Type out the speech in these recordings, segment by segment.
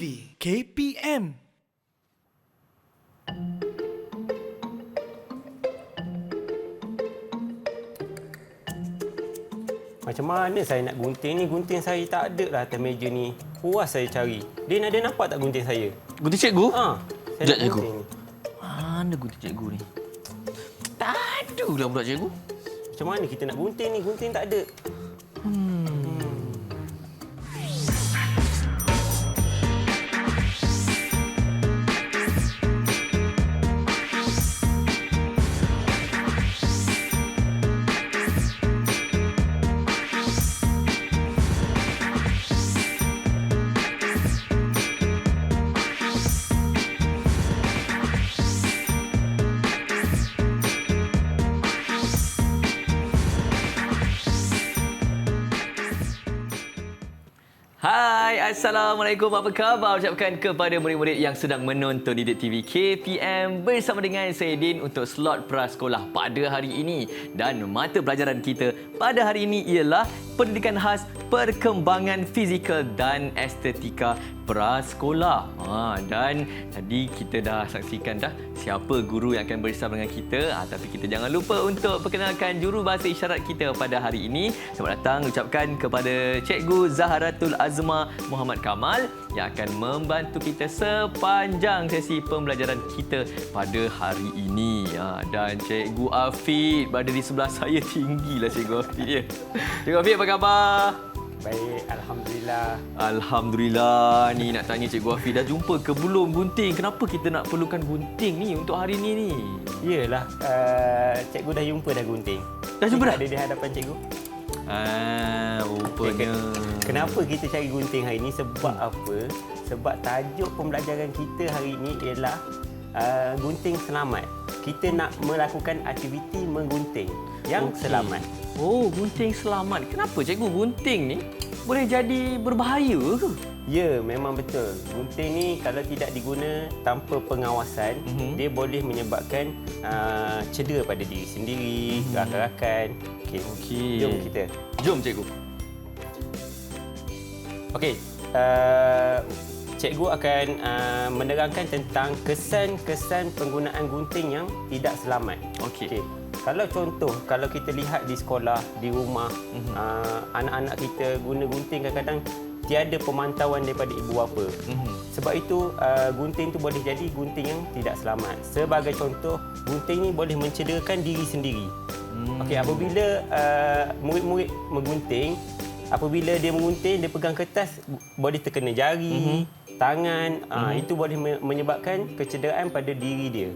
TV KPM. Macam mana saya nak gunting ni? Gunting saya tak ada lah atas meja ni. Puas saya cari. Din, ada nampak tak gunting saya? Gunting cikgu? Saya Sekejap, nak cikgu. gunting ni. Mana gunting cikgu ni? Tak ada lah pula cikgu. Macam mana kita nak gunting ni? Gunting tak ada. Hai, Assalamualaikum. Apa khabar? Ucapkan kepada murid-murid yang sedang menonton Didik TV KPM bersama dengan saya Din untuk slot prasekolah pada hari ini. Dan mata pelajaran kita pada hari ini ialah Pendidikan Khas Perkembangan Fizikal dan Estetika Prasekolah. Dan tadi kita dah saksikan dah siapa guru yang akan bersama dengan kita. Tapi kita jangan lupa untuk perkenalkan jurubahasa isyarat kita pada hari ini. Selamat datang ucapkan kepada Cikgu Zaharatul Azma Muhammad Kamal yang akan membantu kita sepanjang sesi pembelajaran kita pada hari ini. Dan Cikgu Afiq berada di sebelah saya. Tinggilah Cikgu Afiq. Ya. Cikgu Afiq, apa khabar? Baik, Alhamdulillah. Alhamdulillah. Ni nak tanya Cikgu Afiq, dah jumpa ke belum gunting? Kenapa kita nak perlukan gunting ni untuk hari ini ni? Iyalah, cikgu dah jumpa dah gunting. Dah jumpa dah? Ada di hadapan cikgu. Rupanya. Kenapa kita cari gunting hari ini? Sebab apa? Sebab tajuk pembelajaran kita hari ini ialah gunting selamat. Kita nak melakukan aktiviti menggunting yang selamat. Oh, gunting selamat. Kenapa cikgu gunting ni boleh jadi berbahaya ke? Ya, memang betul. Gunting ni kalau tidak diguna tanpa pengawasan, dia boleh menyebabkan cedera pada diri sendiri, rakan-rakan. Okey. Jom kita. Jom cikgu. Okey. Cikgu akan menerangkan tentang kesan-kesan penggunaan gunting yang tidak selamat. Okey. Kalau contoh, kalau kita lihat di sekolah, di rumah, anak-anak kita guna gunting kadang-kadang tiada pemantauan daripada ibu bapa. Sebab itu, gunting itu boleh jadi gunting yang tidak selamat. Sebagai contoh, gunting ini boleh mencederakan diri sendiri. Okey, apabila murid-murid menggunting, apabila dia menggunting, dia pegang kertas, boleh terkena jari, tangan. Itu boleh menyebabkan kecederaan pada diri dia.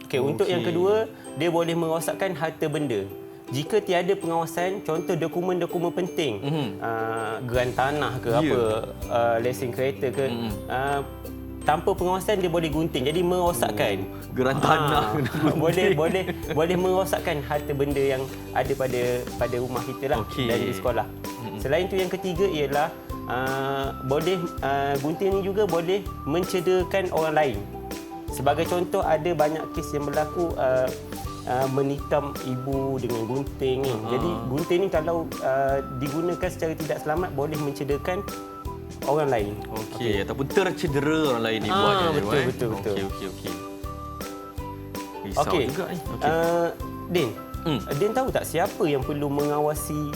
Okey, untuk yang kedua, dia boleh merosakkan harta benda. Jika tiada pengawasan, contoh dokumen-dokumen penting, geran tanah ke apa, lesen kereta ke, tanpa pengawasan dia boleh gunting, jadi merosakkan. Geran tanah. boleh merosakkan harta benda yang ada pada rumah kita lah, dan di sekolah. Selain itu, yang ketiga ialah gunting ini juga boleh mencederakan orang lain. Sebagai contoh, ada banyak kes yang berlaku menikam ibu dengan gunting ni. Jadi gunting ni kalau digunakan secara tidak selamat boleh mencederakan orang lain. Okey, ataupun tercedera orang lain dibuatnya. Betul. Okey. Risau juga ni. Din, Din tahu tak siapa yang perlu mengawasi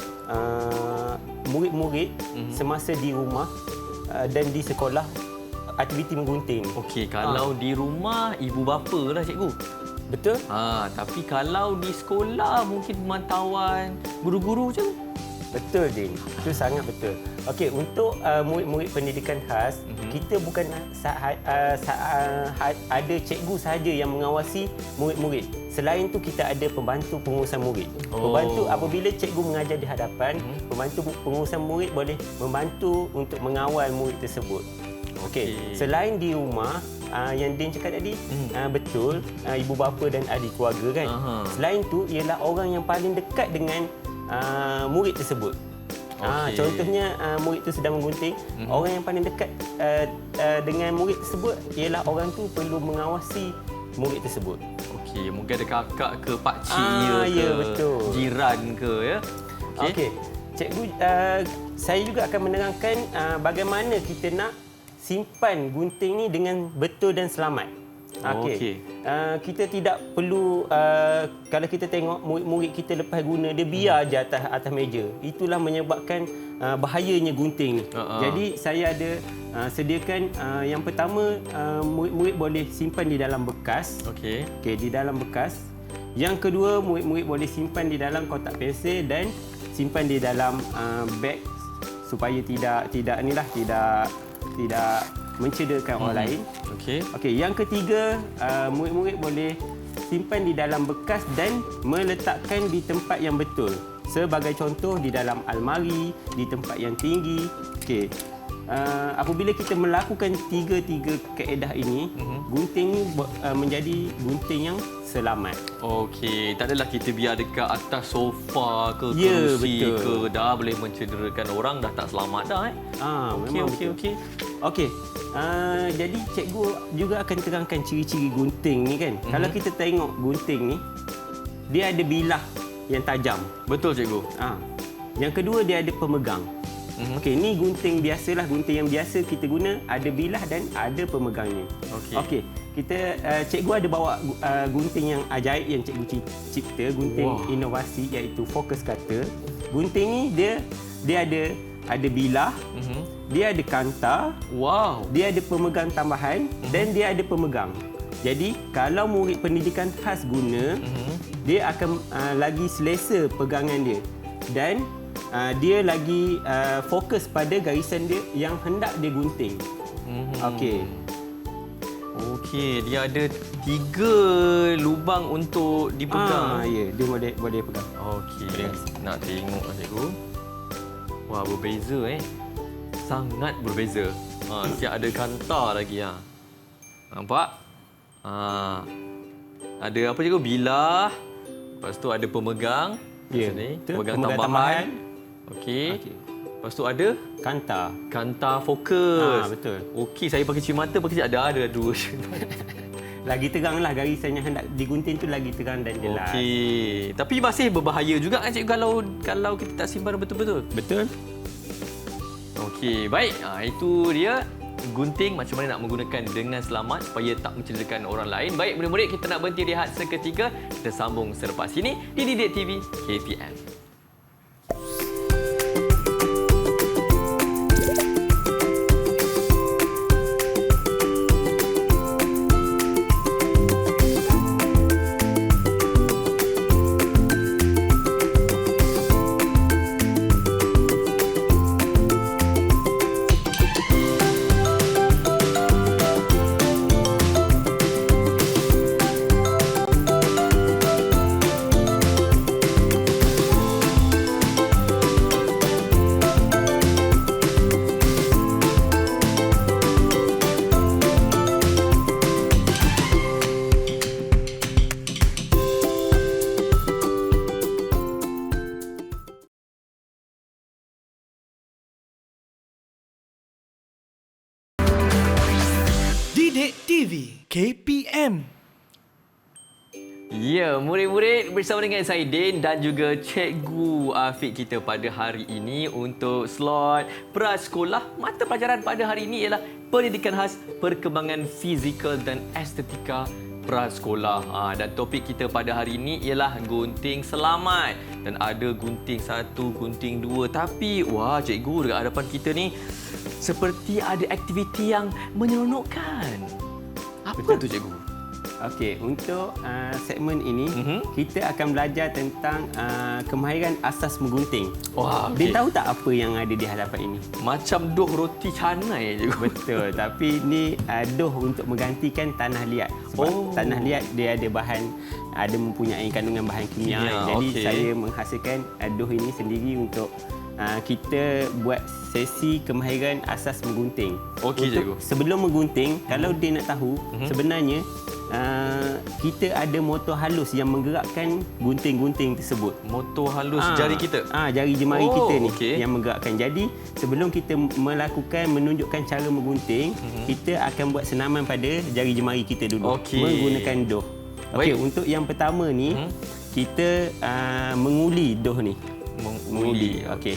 murid-murid semasa di rumah dan di sekolah aktiviti menggunting? Okey, kalau di rumah ibu bapa lah cikgu. Betul? Tapi kalau di sekolah mungkin pemantauan guru-guru je. Betul, Din. Itu sangat betul. Okey, untuk murid-murid pendidikan khas, kita bukan ada cikgu sahaja yang mengawasi murid-murid. Selain itu, kita ada pembantu pengurusan murid. Pembantu apabila cikgu mengajar di hadapan, pembantu pengurusan murid boleh membantu untuk mengawal murid tersebut. Okey. Selain di rumah, yang Din cakap tadi, betul, ibu bapa dan ahli keluarga kan. Selain itu ialah orang yang paling dekat dengan murid tersebut. Contohnya murid itu sedang menggunting, orang yang paling dekat dengan murid tersebut ialah orang tu perlu mengawasi murid tersebut. Okey, mungkin ada kakak ke pakcik ke, betul. Jiran ke ya. Okey. Cikgu, saya juga akan menerangkan bagaimana kita nak simpan gunting ni dengan betul dan selamat. Okey. Kita tidak perlu kalau kita tengok murid-murid kita lepas guna dia biar je atas meja. Itulah menyebabkan bahayanya gunting ni. Jadi saya ada sediakan yang pertama murid-murid boleh simpan di dalam bekas. Okey, di dalam bekas. Yang kedua, murid-murid boleh simpan di dalam kotak pensel dan simpan di dalam beg supaya tidak mencederakan orang lain. Okey, yang ketiga, murid-murid boleh simpan di dalam bekas dan meletakkan di tempat yang betul. Sebagai contoh, di dalam almari, di tempat yang tinggi. Okey. Apabila kita melakukan tiga kaedah ini, gunting ni menjadi gunting yang selamat. Okey, tak adalah kita biar dekat atas sofa ke kerusi ke, dah boleh mencederakan orang, dah tak selamat dah. Okey. Jadi cikgu juga akan terangkan ciri-ciri gunting ni kan. Kalau kita tengok gunting ni, dia ada bilah yang tajam. Betul cikgu. Yang kedua, dia ada pemegang. Okey, ni gunting biasalah, gunting yang biasa kita guna, ada bilah dan ada pemegangnya. Okey. Cikgu ada bawa gunting yang ajaib yang cikgu cipta, gunting inovasi iaitu focus cutter. Gunting ni dia ada bilah, dia ada kantar, dia ada pemegang tambahan dan dia ada pemegang. Jadi kalau murid pendidikan khas guna, dia akan lagi selesa pegangan dia dan dia lagi fokus pada garisan dia yang hendak dia gunting. Okey, dia ada 3 lubang untuk dipegang. Ya, dia boleh pegang. Okey, nak tengok cikgu. Wah, berbeza sangat berbeza. Siap ada kantar lagi Nampak? Ada apa cikgu? Bilah. Lepas tu ada pemegang. Pemegang tambahan. Okey. Lepas tu ada kantar fokus. Betul. Okey, saya pakai cermin mata ada dua. Lagi teranglah garisan yang hendak digunting tu, lagi terang dan jelas. Okey. Tapi masih berbahaya juga kan cikgu kalau kita tak simpan betul-betul. Betul. Okey, baik. Itu dia gunting macam mana nak menggunakan dengan selamat supaya tak mencederakan orang lain. Baik, murid-murid, kita nak berhenti rehat seketika. Kita sambung selepas ini di Didik TV KPM. Didik TV KPM. Ya, murid-murid, bersama dengan saya Din dan juga Cikgu Afiq kita pada hari ini untuk slot prasekolah. Mata pelajaran pada hari ini ialah Pendidikan Khas Perkembangan Fizikal dan Estetika Prasekolah. Dan topik kita pada hari ini ialah gunting selamat. Dan ada gunting 1, gunting 2. Tapi, cikgu dekat hadapan kita ni seperti ada aktiviti yang menyeronokkan. Apa tu cikgu? Okey, untuk segmen ini kita akan belajar tentang kemahiran asas menggunting. Dia tahu tak apa yang ada di hadapan ini? Macam doh roti canai cikgu. Betul, tapi ini doh untuk menggantikan tanah liat. Sebab tanah liat dia ada mempunyai kandungan bahan kimia. Jadi saya menghasilkan doh ini sendiri untuk kita buat sesi kemahiran asas menggunting. Cikgu. Sebelum menggunting, kalau dia nak tahu, sebenarnya kita ada motor halus yang menggerakkan gunting-gunting tersebut. Motor halus jari kita? Jari jemari kita ni yang menggerakkan. Jadi, sebelum kita menunjukkan cara menggunting, kita akan buat senaman pada jari jemari kita dulu. Menggunakan doh. Okey, untuk yang pertama ni, kita menguli doh ni. Menguli. Okey.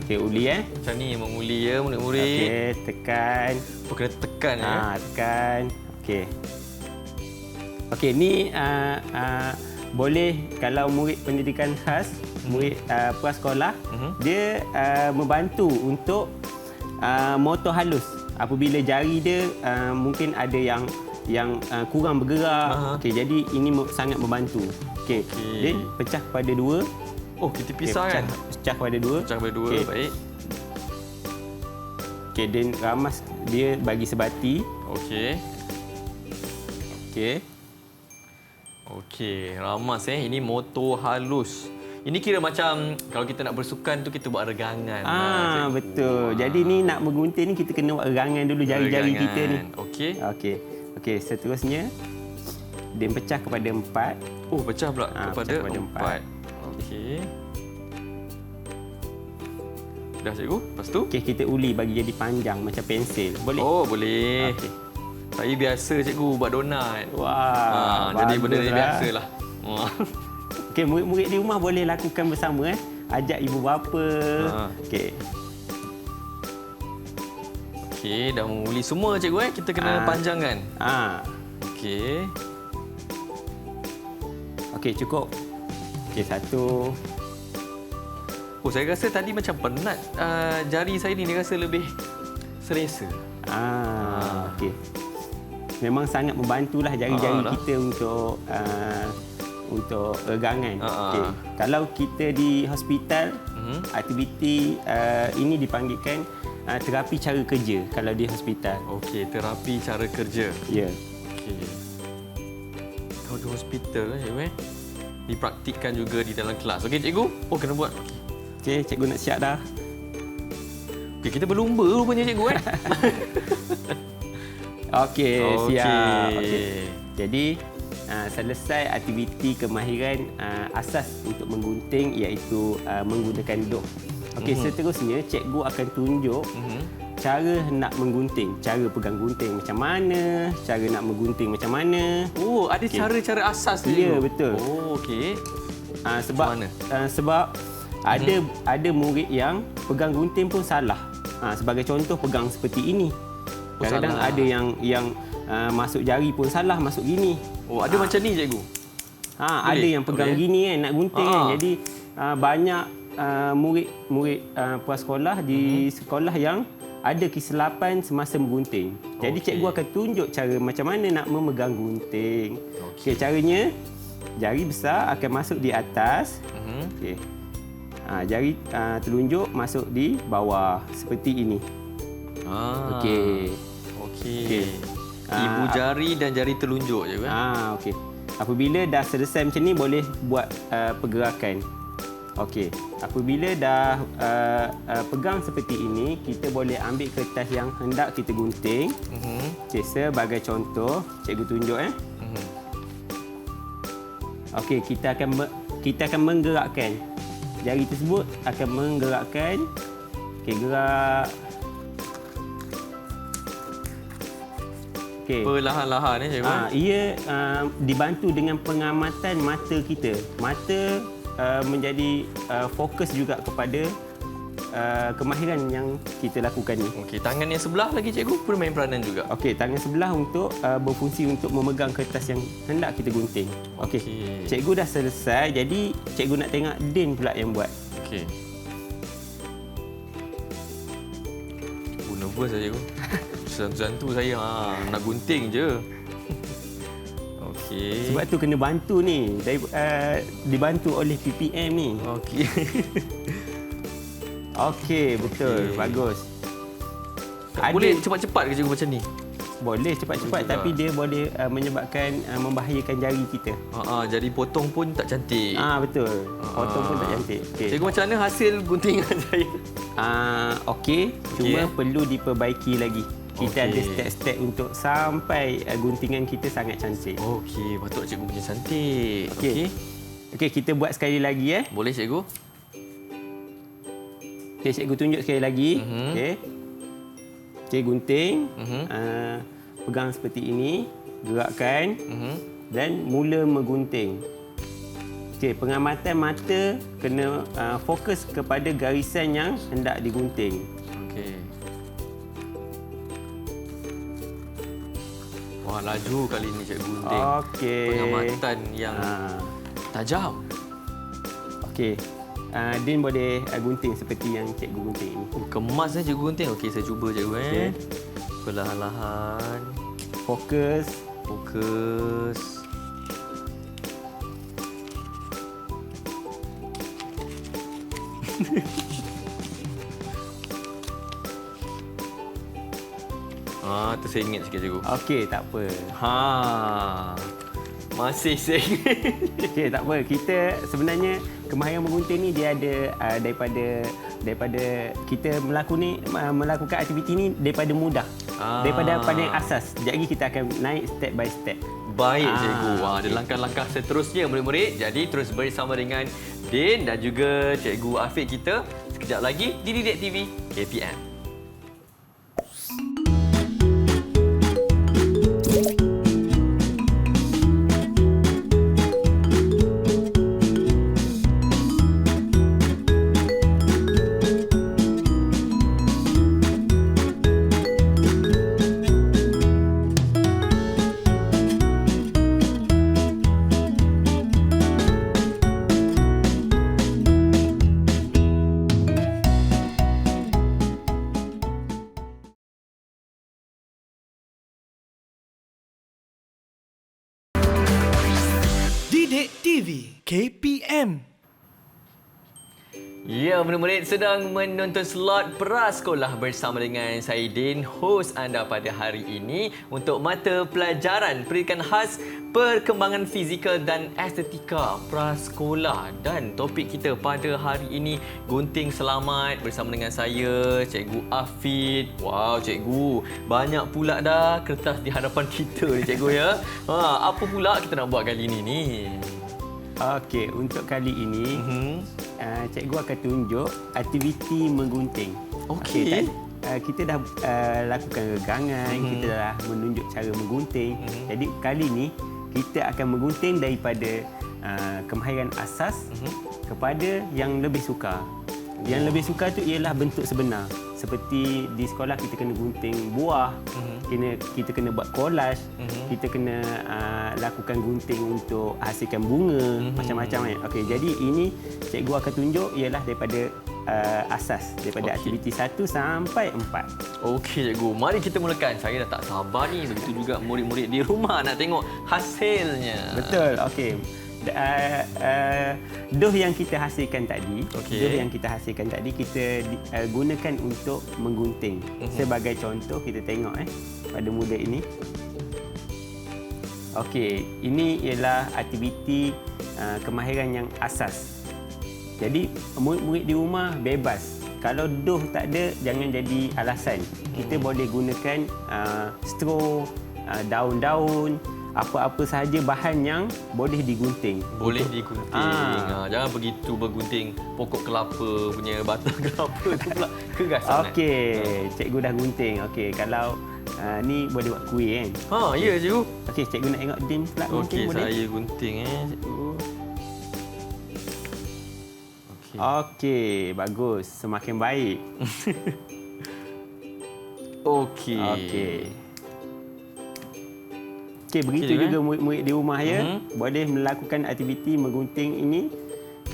Okey, uli Macam ni menguli ya murid-murid. Okey, tekan. Oh, kena tekan ya. Tekan. Okey. Okey, ni boleh kalau murid pendidikan khas, murid prasekolah, dia membantu untuk motor halus. Apabila jari dia mungkin ada yang kurang bergerak. Okey, jadi ini sangat membantu. Okey. Then pecah kepada 2. Oh, kita pisah kan? Pecah kepada 2. Pecah kepada 2, Okey. baik. Okey, then ramas dia bagi sebati. Okey. Okey. Okey, ramas Ini motor halus. Ini kira macam kalau kita nak bersukan tu kita buat regangan. Cikgu. Betul. Jadi ni nak menggunting ni kita kena buat regangan dulu jari-jari kita ni. Okey. Okey. Okey, seterusnya dia pecah kepada 4. Oh, pecah pula pecah kepada 4. Okey. Dah cikgu. Lepas tu? Okey, kita uli bagi jadi panjang macam pensel. Boleh? Oh, boleh. Okey. Saya biasa cikgu buat donat. Wah, jadi benda ni baguslah. biasalah. Okey, murid-murid di rumah boleh lakukan bersama Ajak ibu bapa. Okey. Okey, dah menguli semua cikgu Kita kena panjangkan. Okey. Okey, cukup. Okey, 1. Oh, saya rasa tadi macam penat. Jari saya ni dia rasa lebih selesa. Okey. Memang sangat membantulah jari-jari lah. kita untuk regangan. Okey. Kalau kita di hospital, aktiviti ini dipanggilkan terapi cara kerja kalau di hospital. Okey, terapi cara kerja. Ya. Okey. Kalau di hospital cikgu dipraktikkan juga di dalam kelas. Okey cikgu. Oh, kena buat. Okey, cikgu nak siap dah. Okey, kita berlumba rupanya cikgu Okey, siap. Okey. Okey. Jadi selesai aktiviti kemahiran asas untuk menggunting iaitu menggunakan dok. Okey, seterusnya cikgu akan tunjuk cara nak menggunting, cara pegang gunting macam mana, cara nak menggunting macam mana. Oh, ada cara-cara asas ni. Ya, betul. Oh, okey. Sebab ada murid yang pegang gunting pun salah. Sebagai contoh pegang seperti ini. Kadang-kadang ada yang masuk jari pun salah, masuk gini. Oh, ada macam ni cikgu. Ada yang pegang gini kan nak gunting kan. Jadi banyak murid-murid prasekolah di sekolah yang ada kesilapan semasa menggunting. Jadi cikgu akan tunjuk cara macam mana nak memegang gunting. Okey, caranya jari besar akan masuk di atas. Okey. Jari telunjuk masuk di bawah seperti ini. Okey. Okey. Ibu jari dan jari telunjuk je kan? Okey. Apabila dah selesai macam ni boleh buat pergerakan. Okey. Apabila dah pegang seperti ini, kita boleh ambil kertas yang hendak kita gunting. Okey, sebagai contoh, cikgu tunjuk Okey, kita akan menggerakkan. Jari tersebut akan menggerakkan. Okey, gerak. Okey. Perlahan-lahan cikgu. Ia dibantu dengan pengamatan mata kita. Mata menjadi fokus juga kepada kemahiran yang kita lakukan ni. Okey, tangan yang sebelah lagi cikgu bermain peranan juga. Okey, tangan sebelah untuk berfungsi untuk memegang kertas yang hendak kita gunting. Okey. Cikgu dah selesai, jadi cikgu nak tengok Din pula yang buat. Okey. Nervous lah cikgu. Santu saya nak gunting je. Okey. Sebab tu kena bantu ni. Dibantu oleh PPM ni. Okey. Okey, betul. Bagus. Boleh cepat-cepat ke cikgu macam ni? Boleh cepat-cepat, tapi dia boleh menyebabkan membahayakan jari kita. Jadi potong pun tak cantik. Betul. Potong pun tak cantik. Okay. Cikgu, macam mana hasil guntingan saya? Okey, cuma perlu diperbaiki lagi. Kita ada step-step untuk sampai guntingan kita sangat cantik. Okey, patut cikgu punya cantik. Okey, kita buat sekali lagi Boleh cikgu? Okey, cikgu tunjuk sekali lagi. Okey, gunting. Pegang seperti ini, gerakkan dan mula menggunting. Okey, pengamatan mata kena fokus kepada garisan yang hendak digunting. Okey. Wah, laju kali ni cikgu gunting. Okey. Pengamatan yang tajam. Okey. Din boleh gunting seperti yang cikgu gunting ini. Kemas cikgu gunting. Okey, saya cuba cikgu. Okey. Perlahan-lahan. Fokus. Fokus. Tu saya ingat sikit cikgu. Okey, tak apa. Masih saya ingat. Okey, tak apa. Kita sebenarnya kemahiran menggunting ni dia ada daripada kita melakukan aktiviti ni daripada mudah. Daripada paling asas. Jadi kita akan naik step by step. Baik cikgu. Ada langkah-langkah seterusnya murid-murid. Jadi terus bersama dengan Din dan juga cikgu Afiq kita sekejap lagi di Didik TV KPM. Didik TV KPM. Ya, murid-murid sedang menonton slot prasekolah bersama dengan saya Din, hos anda pada hari ini untuk mata pelajaran pendidikan khas perkembangan fizikal dan estetika prasekolah. Dan topik kita pada hari ini gunting selamat bersama dengan saya, Cikgu Afiq. Wow, Cikgu, banyak pula dah kertas di hadapan kita ni Cikgu ya. Apa pula kita nak buat kali ini ni? Okey, untuk kali ini cikgu akan tunjuk aktiviti menggunting. Okey. Kita dah lakukan regangan, kita dah menunjuk cara menggunting. Jadi kali ni kita akan menggunting daripada kemahiran asas kepada yang lebih sukar. Yang lebih sukar tu ialah bentuk sebenar. Seperti di sekolah kita kena gunting buah, kita kena buat collage, kita kena lakukan gunting untuk hasilkan bunga, macam-macam kan. Okey, jadi ini cikgu akan tunjuk ialah daripada asas, daripada aktiviti 1 sampai 4. Okey cikgu, mari kita mulakan. Saya dah tak sabar ni, begitu juga murid-murid di rumah nak tengok hasilnya. Betul, okey. Doh yang kita hasilkan tadi, kita gunakan untuk menggunting. Sebagai contoh kita tengok pada murid ini. Okey, ini ialah aktiviti kemahiran yang asas. Jadi murid-murid di rumah bebas. Kalau doh tak ada, jangan jadi alasan. Kita boleh gunakan straw, daun-daun, apa-apa sahaja bahan yang boleh digunting. Boleh digunting. Jangan begitu bergunting pokok kelapa punya batang kelapa tu pula keras sangat. Okey, cikgu dah gunting. Okey, kalau ni boleh buat kuih kan. Ya cikgu. Okey, cikgu nak tengok Din pula gunting. Okey, boleh? saya gunting cikgu. Okey, bagus. Semakin baik. Okey. Okey, begitu juga murid-murid di rumah ya. Boleh melakukan aktiviti menggunting ini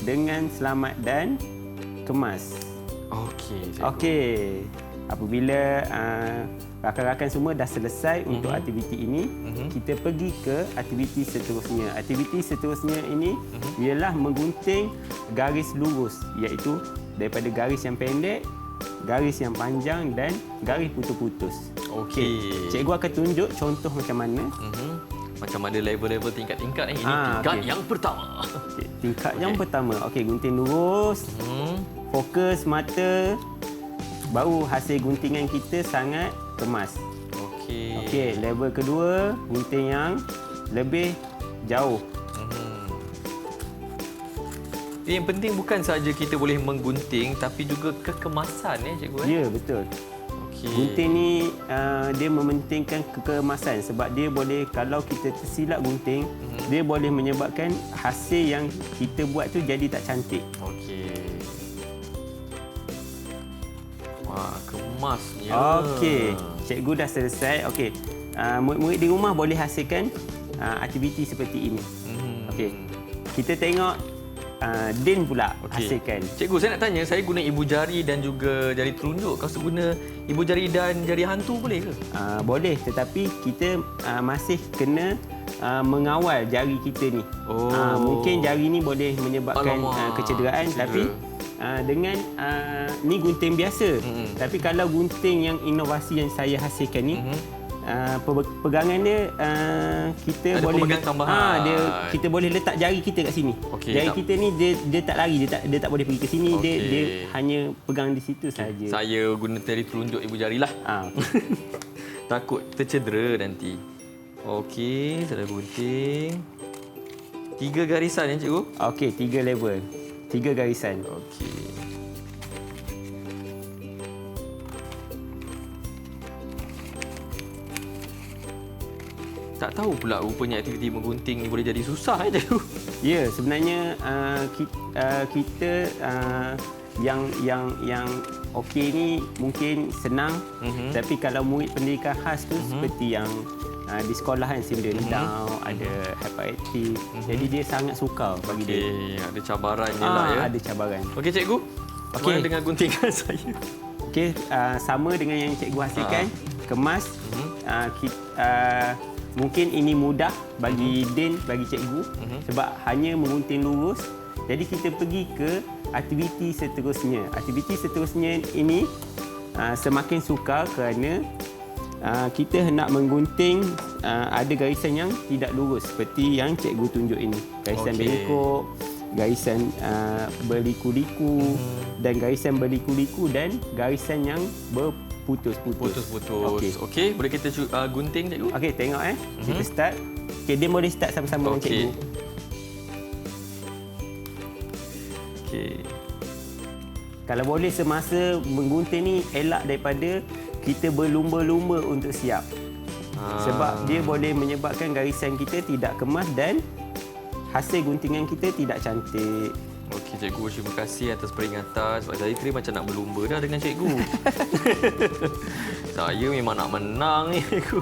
dengan selamat dan kemas. Okey. Apabila rakan-rakan semua dah selesai untuk aktiviti ini, kita pergi ke aktiviti seterusnya. Aktiviti seterusnya ini ialah menggunting garis lurus, iaitu daripada garis yang pendek, garis yang panjang dan garis putus-putus. Okey. Cikgu akan tunjuk contoh macam mana. Macam ada level-level tingkat-tingkat ni. Ini tingkat yang pertama. Tingkat yang pertama. Okey, gunting lurus. Fokus mata. Baru hasil guntingan kita sangat kemas. Okey, level kedua, gunting yang lebih jauh. Yang penting bukan saja kita boleh menggunting tapi juga kekemasan cikgu. Ya, betul. Okey. Gunting ni dia mementingkan kekemasan sebab dia boleh, kalau kita tersilap gunting, dia boleh menyebabkan hasil yang kita buat tu jadi tak cantik. Okey. Wah, kemasnya. Okey, cikgu dah selesai. Okey, murid-murid di rumah boleh hasilkan aktiviti seperti ini. Okey, kita tengok Din pula hasilkan. Cikgu, saya nak tanya, saya guna ibu jari dan juga jari telunjuk. Kalau guna ibu jari dan jari hantu boleh ke? Boleh, tetapi kita masih kena mengawal jari kita ni. Mungkin jari ni boleh menyebabkan kecederaan, tapi dengan ni gunting biasa. Tapi kalau gunting yang inovasi yang saya hasilkan ni, pegangan dia kita ada boleh pegangan tambahan. kita boleh letak jari kita kat sini. Jari kita ni dia tak lari, dia tak boleh pergi ke sini, dia hanya pegang di situ saja. Saya guna jari telunjuk ibu jari lah. Takut tercedera nanti. Okey, saya dah gunting. 3 garisan ya cikgu? Okey, 3 level. 3 garisan. Okey. Tak tahu pula rupanya aktiviti menggunting ni boleh jadi susah cikgu. Ya, sebenarnya kita yang okey ni mungkin senang, tapi kalau murid pendidikan khas tu seperti yang di sekolah kan, Cinderella Down, ada hyperactive. Jadi dia sangat sukar bagi dia. Ada cabarannya lah ya. Ada cabaran. Okey cikgu. Okey, dengan guntingan saya. Okey, sama dengan yang cikgu hasilkan, kemas. Mungkin ini mudah bagi Din, bagi cikgu, sebab hanya menggunting lurus. Jadi kita pergi ke aktiviti seterusnya. Aktiviti seterusnya ini semakin sukar kerana kita hendak menggunting ada garisan yang tidak lurus seperti yang cikgu tunjuk ini. Garisan bengkok, garisan berliku-liku, dan garisan berliku-liku dan garisan yang berputus-putus. Okey, boleh kita gunting cikgu? Okey, tengok kita start. Okey, dia boleh start sama-sama dengan cikgu. Okey. Kalau boleh semasa menggunting ni elak daripada kita berlumba-lumba untuk siap. Sebab dia boleh menyebabkan garisan kita tidak kemas dan hasil guntingan kita tidak cantik. Okey cikgu, terima kasih atas peringatan sebab saya kira macam nak berlumba dah dengan cikgu. Saya memang nak menang ni cikgu.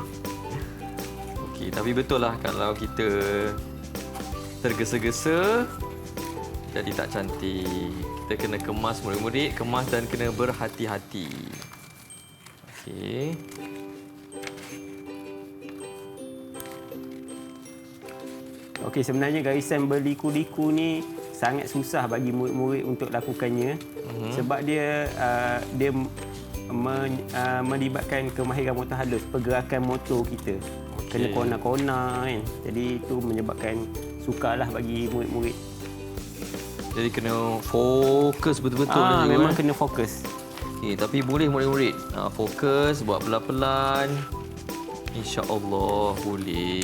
Okey, tapi betul lah kalau kita tergesa-gesa jadi tak cantik. Kita kena kemas murid-murid, kemas dan kena berhati-hati. Okey. Okey, sebenarnya garisan berliku-liku ni sangat susah bagi murid-murid untuk lakukannya sebab dia melibatkan kemahiran motor halus, pergerakan motor kita. Kena kona-kona kan. Jadi itu menyebabkan sukarlah bagi murid-murid. Jadi kena fokus betul-betul memang kena fokus. Tapi boleh murid-murid fokus, buat pelan-pelan. InsyaAllah boleh.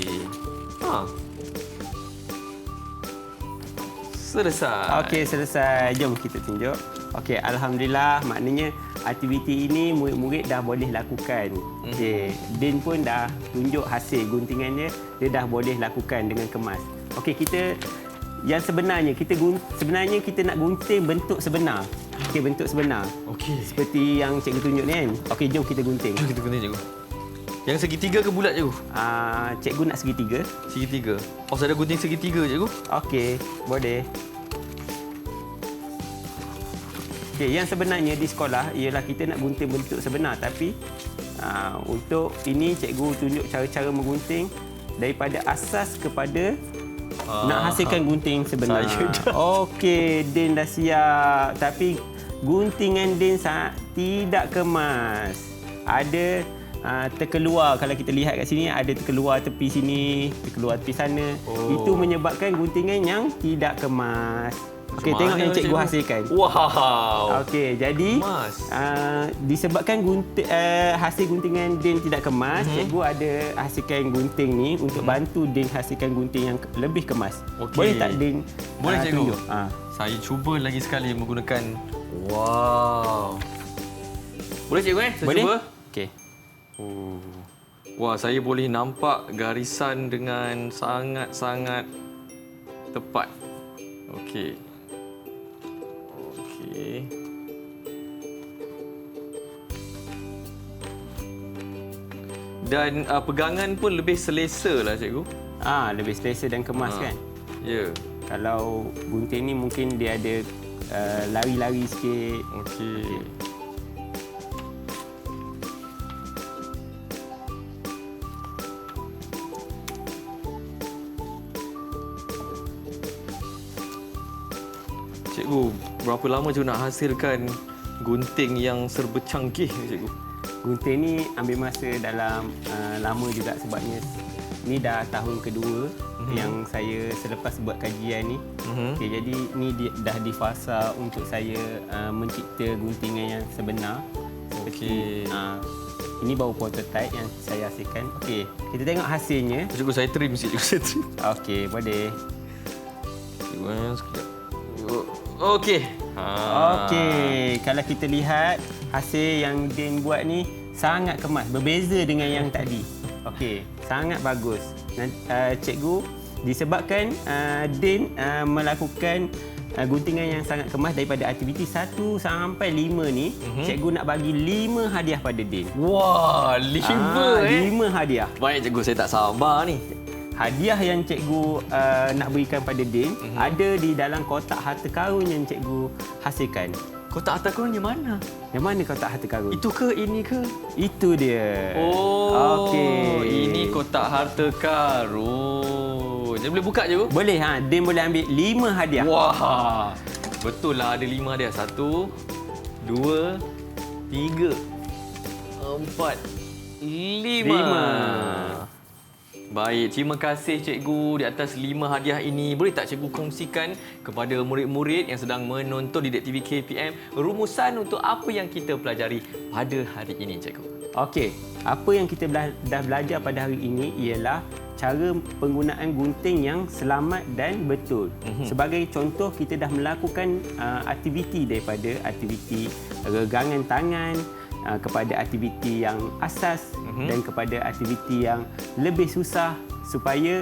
Selesai. Okey, selesai. Jom kita tunjuk. Okey, alhamdulillah, maknanya aktiviti ini murid-murid dah boleh lakukan. Okey, Din pun dah tunjuk hasil guntingannya, dia dah boleh lakukan dengan kemas. Okey, kita yang sebenarnya sebenarnya kita nak gunting bentuk sebenar. Okey, bentuk sebenar. Okey. Seperti yang cikgu tunjuk ni kan. Okey, jom kita gunting. Kita gunting cikgu. Yang segitiga ke bulat cikgu? Cikgu nak segitiga. Segitiga. Oh, saya dah gunting segitiga cikgu. Okey, boleh. Okey, yang sebenarnya di sekolah ialah kita nak gunting bentuk sebenar, tapi untuk ini cikgu tunjuk cara-cara menggunting daripada asas kepada nak hasilkan gunting sebenar. Okey, Din dah siap. Tapi guntingan Din tidak kemas. Ada terkeluar. Kalau kita lihat kat sini, ada terkeluar tepi sini, terkeluar tepi sana. Itu menyebabkan guntingan yang tidak kemas. Okey, tengok yang cikgu hasilkan. Wow. Okey, jadi disebabkan hasil guntingan Din tidak kemas, cikgu ada hasilkan gunting ni untuk bantu Din hasilkan gunting yang lebih kemas. Boleh tak Din? Boleh cikgu. Tunjuk? Saya cuba lagi sekali menggunakan. Wow. Boleh cikgu saya boleh? cuba. Oh. Wah, saya boleh nampak garisan dengan sangat-sangat tepat. Okey. Okey. Dan pegangan pun lebih selesa lah cikgu. Lebih selesa dan kemas kan. Ya. Kalau gunting ni mungkin dia ada lari-lari sikit. Okey. Cikgu, berapa lama cikgu nak hasilkan gunting yang serba canggih ni cikgu? Gunting ni ambil masa dalam lama juga sebabnya ni dah tahun kedua yang saya selepas buat kajian ni. Okay, jadi ni dah di fasa untuk saya mencipta guntingan yang sebenar. Okey. Ini baru prototype yang saya hasilkan. Okey, kita tengok hasilnya. Cikgu, saya trim sikit. Cikgu, saya trim. Okey, boleh. Cikgu, sekejap. Okey. Okey, kalau kita lihat hasil yang Din buat ni sangat kemas, berbeza dengan yang tadi. Okey, sangat bagus. Cikgu, disebabkan Din melakukan guntingan yang sangat kemas daripada aktiviti 1 sampai 5 ni, cikgu nak bagi 5 hadiah pada Din. Wah, 5 5 hadiah. Baik cikgu, saya tak sabar ni. Hadiah yang cikgu nak berikan pada Din ada di dalam kotak harta karun yang cikgu hasilkan. Kotak harta karun yang mana? Yang mana kotak harta karun? Itu ke ini ke? Itu dia. Oh, okey. Ini kotak harta karun. Jadi boleh buka cikgu? Boleh, Din boleh ambil 5 hadiah. Wah, betul lah ada 5 hadiah. 1, 2, 3, 4, 5. Baik, terima kasih cikgu di atas 5 hadiah ini. Boleh tak cikgu kongsikan kepada murid-murid yang sedang menonton Didik TV KPM rumusan untuk apa yang kita pelajari pada hari ini cikgu? Okey, apa yang kita dah belajar pada hari ini ialah cara penggunaan gunting yang selamat dan betul. Sebagai contoh, kita dah melakukan aktiviti daripada aktiviti regangan tangan kepada aktiviti yang asas dan kepada aktiviti yang lebih susah supaya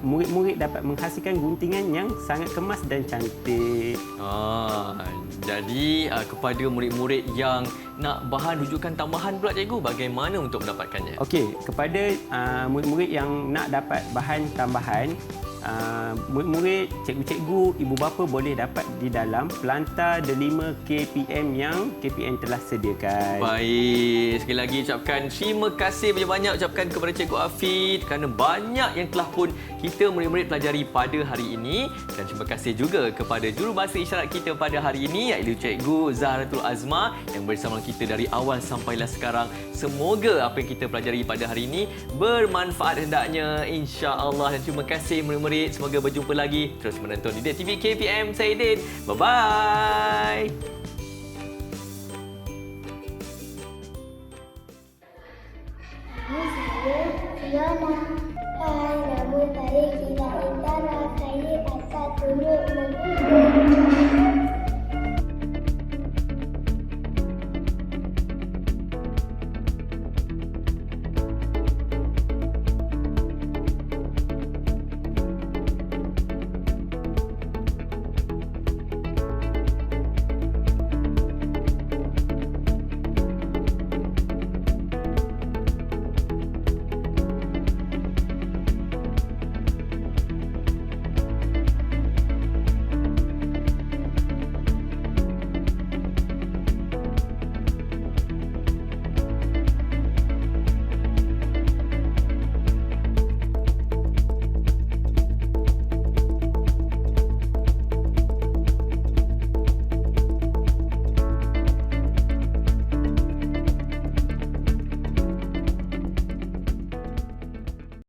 murid-murid dapat menghasilkan guntingan yang sangat kemas dan cantik. Jadi kepada murid-murid yang nak bahan rujukan tambahan pula cikgu, bagaimana untuk mendapatkannya? Okey, kepada murid-murid yang nak dapat bahan tambahan, murid-murid, cikgu-cikgu, ibu bapa boleh dapat di dalam pelantar delima KPM yang KPM telah sediakan. Baik, sekali lagi ucapkan terima kasih banyak-banyak ucapkan kepada Cikgu Hafid kerana banyak yang telah pun kita murid-murid pelajari pada hari ini, dan terima kasih juga kepada jurubahasa isyarat kita pada hari ini iaitu Cikgu Zahratul Azma yang bersama kita dari awal sampailah sekarang. Semoga apa yang kita pelajari pada hari ini bermanfaat hendaknya, insya-Allah, dan terima kasih murid-murid. Semoga berjumpa lagi. Terus menonton Didik TV KPM. Saya Din. Bye-bye. Saya Fiona. Hai, nama saya Kila Intara. Saya akan turut